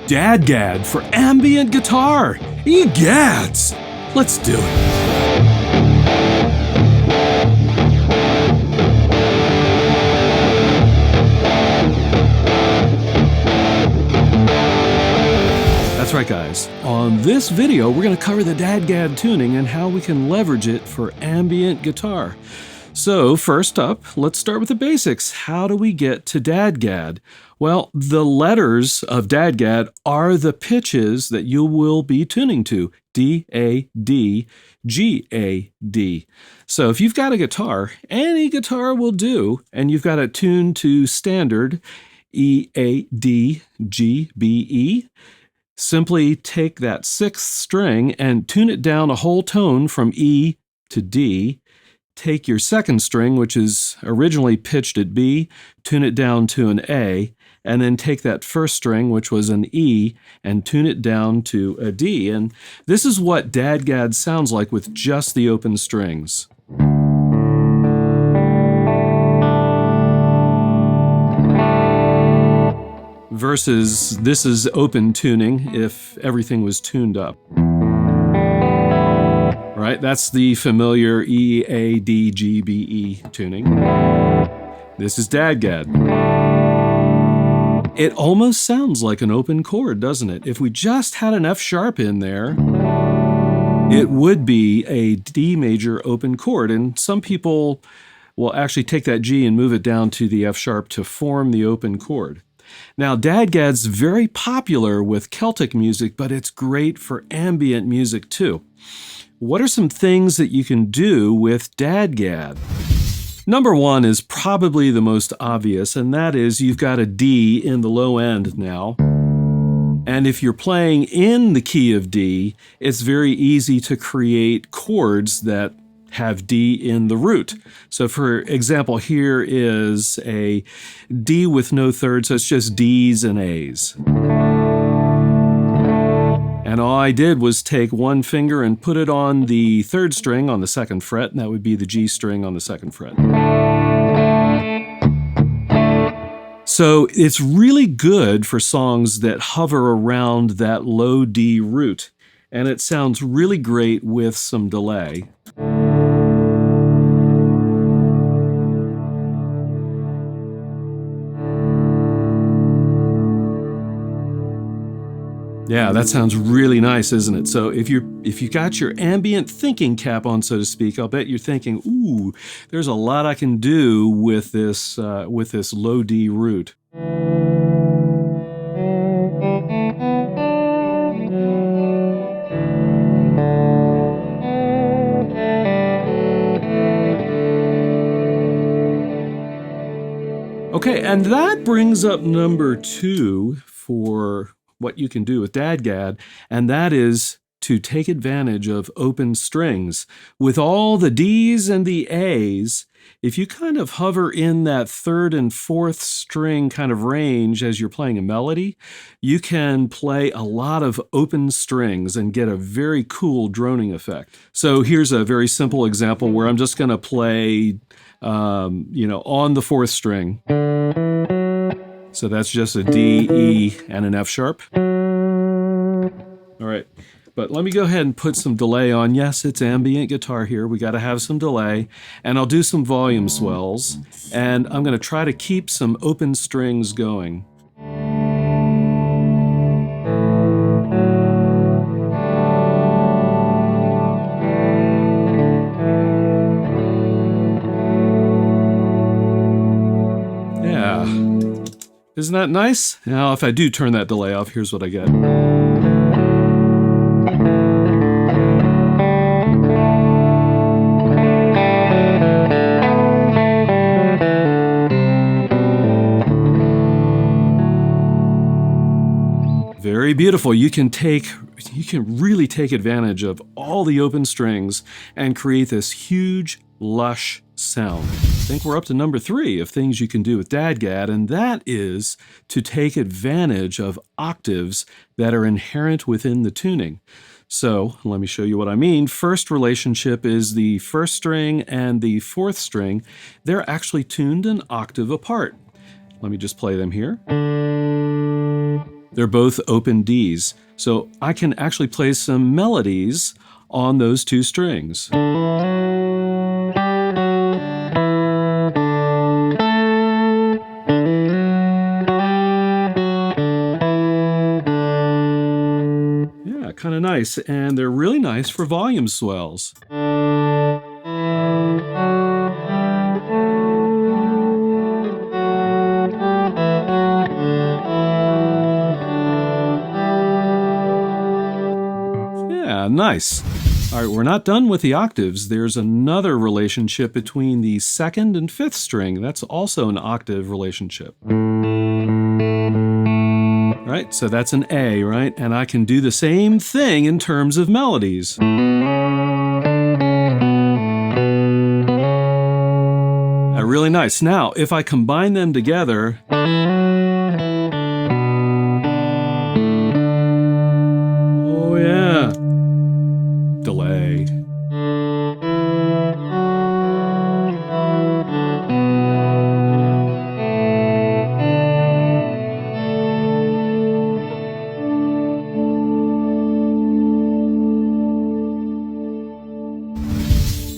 DadGAD for ambient guitar. Egads! Let's do it. That's right, guys. On this video, we're going to cover the DadGAD tuning and how we can leverage it for ambient guitar. So first up, let's start with the basics. How do we get to DadGAD? Well, the letters of DadGAD are the pitches that you will be tuning to. D, A, D, G, A, D. So if you've got a guitar, any guitar will do, and you've got it tuned to standard E, A, D, G, B, E, simply take that sixth string and tune it down a whole tone from E to D. Take your second string, which is originally pitched at B, tune it down to an A, and then take that first string, which was an E, and tune it down to a D. And this is what DadGAD sounds like with just the open strings. Versus this is open tuning if everything was tuned up. Right, that's the familiar E, A, D, G, B, E tuning. This is DadGAD. It almost sounds like an open chord, doesn't it? If we just had an F sharp in there, it would be a D major open chord. And some people will actually take that G and move it down to the F sharp to form the open chord. Now, DadGAD's very popular with Celtic music, but it's great for ambient music too. What are some things that you can do with DadGAD? Number one is probably the most obvious, and that is you've got a D in the low end now. And if you're playing in the key of D, it's very easy to create chords that have D in the root. So for example, here is a D with no third, so it's just D's and A's. And all I did was take one finger and put it on the third string on the second fret, and that would be the G string on the second fret. So it's really good for songs that hover around that low D root, and it sounds really great with some delay. Yeah, that sounds really nice, isn't it? So if you got your ambient thinking cap on, so to speak, I'll bet you're thinking, ooh, there's a lot I can do with this low D root. Okay, and that brings up number two for what you can do with DadGAD, and that is to take advantage of open strings. With all the D's and the A's, if you kind of hover in that third and fourth string kind of range as you're playing a melody, you can play a lot of open strings and get a very cool droning effect. So here's a very simple example where I'm just going to play, on the fourth string. So that's just a D, E, and an F sharp. All right, but let me go ahead and put some delay on. Yes, it's ambient guitar here. We got to have some delay. And I'll do some volume swells. And I'm going to try to keep some open strings going. Isn't that nice? Now, if I do turn that delay off, here's what I get. Very beautiful. You can really take advantage of all the open strings and create this huge, lush sound. I think we're up to number three of things you can do with DadGAD, and that is to take advantage of octaves that are inherent within the tuning. So let me show you what I mean. First relationship is the first string and the fourth string. They're actually tuned an octave apart. Let me just play them here. They're both open Ds. So I can actually play some melodies on those two strings. Yeah, kind of nice. And they're really nice for volume swells. Yeah, nice. All right, we're not done with the octaves. There's another relationship between the second and fifth string. That's also an octave relationship. Right, so that's an A, right? And I can do the same thing in terms of melodies. Really nice. Now, if I combine them together, oh yeah, delay.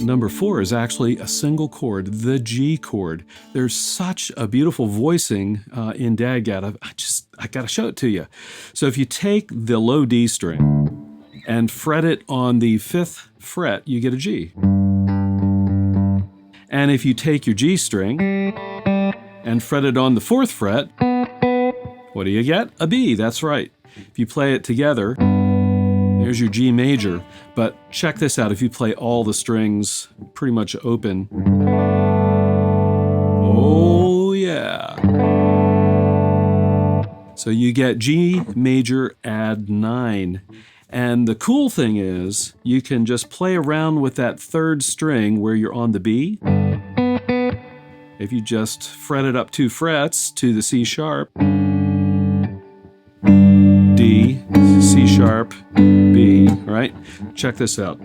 Number 4 is actually a single chord, the G chord. There's such a beautiful voicing in DadGAD. I gotta show it to you. So if you take the low D string and fret it on the 5th fret, you get a G. And if you take your G string and fret it on the 4th fret, what do you get? A B, that's right. If you play it together, there's your G major, but check this out. If you play all the strings pretty much open, oh yeah. So you get G major add 9. And the cool thing is you can just play around with that 3rd string where you're on the B. If you just fret it up 2 frets to the C sharp, D, C sharp, B, right? Check this out.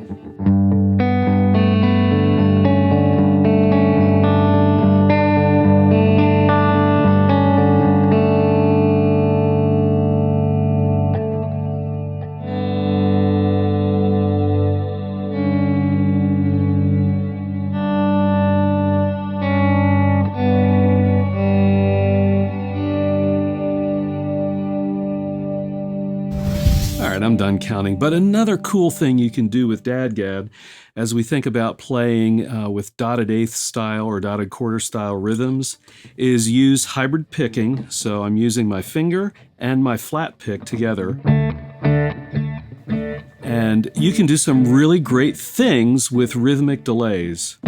I'm done counting. But another cool thing you can do with DadGAD as we think about playing with dotted eighth style or dotted quarter style rhythms is use hybrid picking. So I'm using my finger and my flat pick together. And you can do some really great things with rhythmic delays.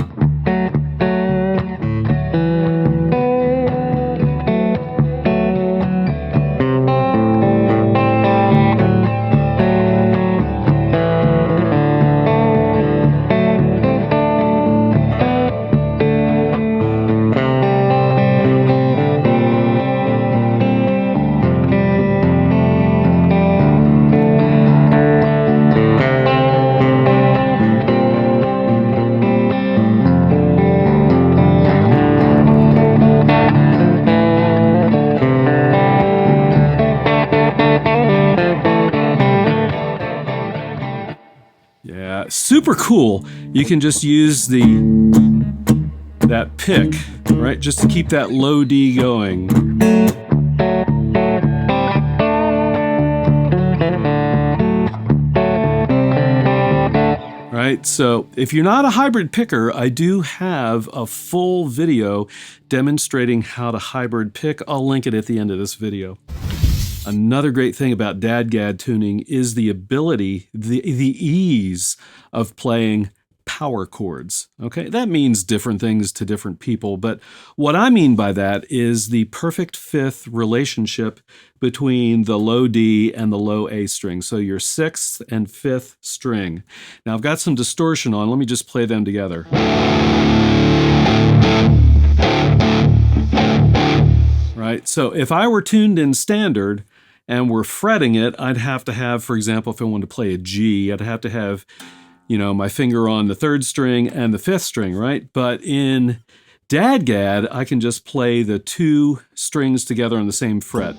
Super cool. You can just use that pick, right, just to keep that low D going. Right, so if you're not a hybrid picker, I do have a full video demonstrating how to hybrid pick. I'll link it at the end of this video. Another great thing about DadGAD tuning is the ability, the ease of playing power chords. Okay, that means different things to different people, but what I mean by that is the perfect fifth relationship between the low D and the low A string. So your 6th and 5th string. Now I've got some distortion on. Let me just play them together. Right, so if I were tuned in standard and we're fretting it, I'd have to have, for example, if I wanted to play a G, I'd have to have, you know, my finger on the 3rd string and the 5th string, right? But in DadGAD, I can just play the 2 strings together on the same fret.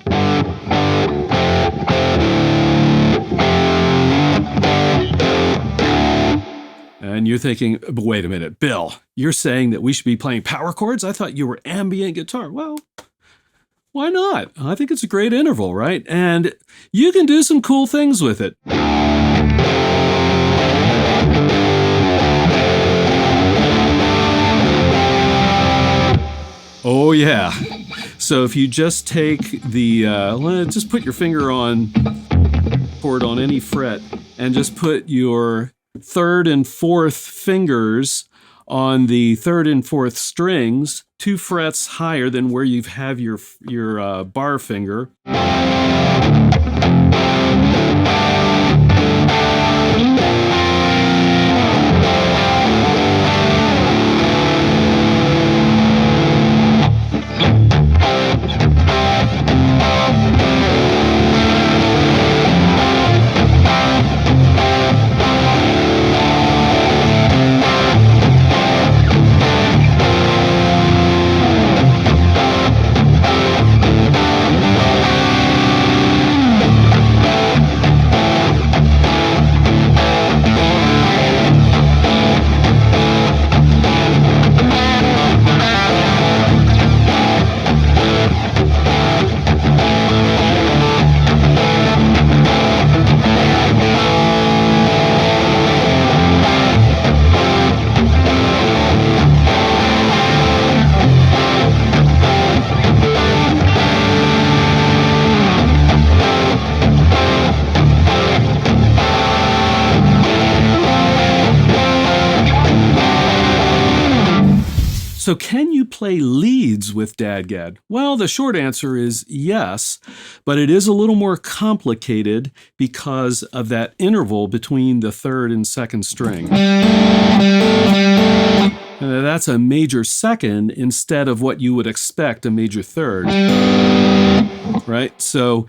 And you're thinking, but wait a minute, Bill, you're saying that we should be playing power chords? I thought you were ambient guitar. Well, why not? I think it's a great interval, right? And you can do some cool things with it. Oh yeah. So if you just take the, just put your finger on chord on any fret and just put your third and fourth fingers on the third and fourth strings, 2 frets higher than where you have your bar finger. So can you play leads with DadGAD? Well, the short answer is yes, but it is a little more complicated because of that interval between the third and second string. That's a major second instead of what you would expect a major third, right? So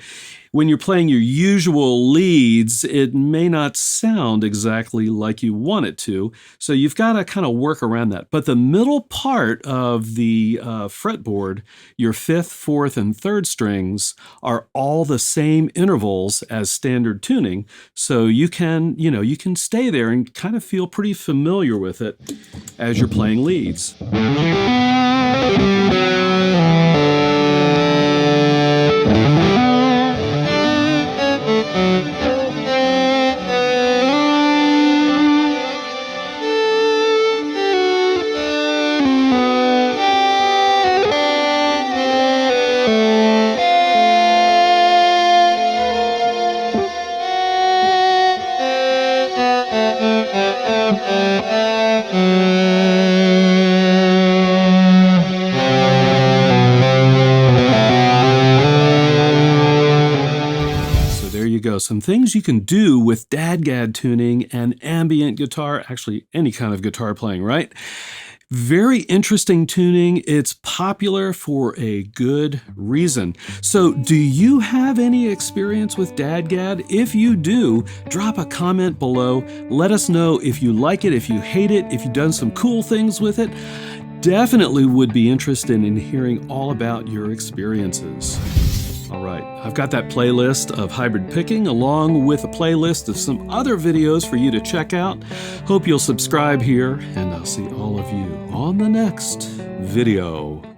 when you're playing your usual leads, it may not sound exactly like you want it to. So you've got to kind of work around that. But the middle part of the fretboard, your fifth, fourth, and third strings are all the same intervals as standard tuning. So you can stay there and kind of feel pretty familiar with it as you're playing leads. Some things you can do with DadGAD tuning and ambient guitar, actually any kind of guitar playing, right? Very interesting tuning. It's popular for a good reason. So do you have any experience with DadGAD? If you do, drop a comment below. Let us know if you like it, if you hate it, if you've done some cool things with it. Definitely would be interested in hearing all about your experiences. All right, I've got that playlist of hybrid picking along with a playlist of some other videos for you to check out. Hope you'll subscribe here, and I'll see all of you on the next video.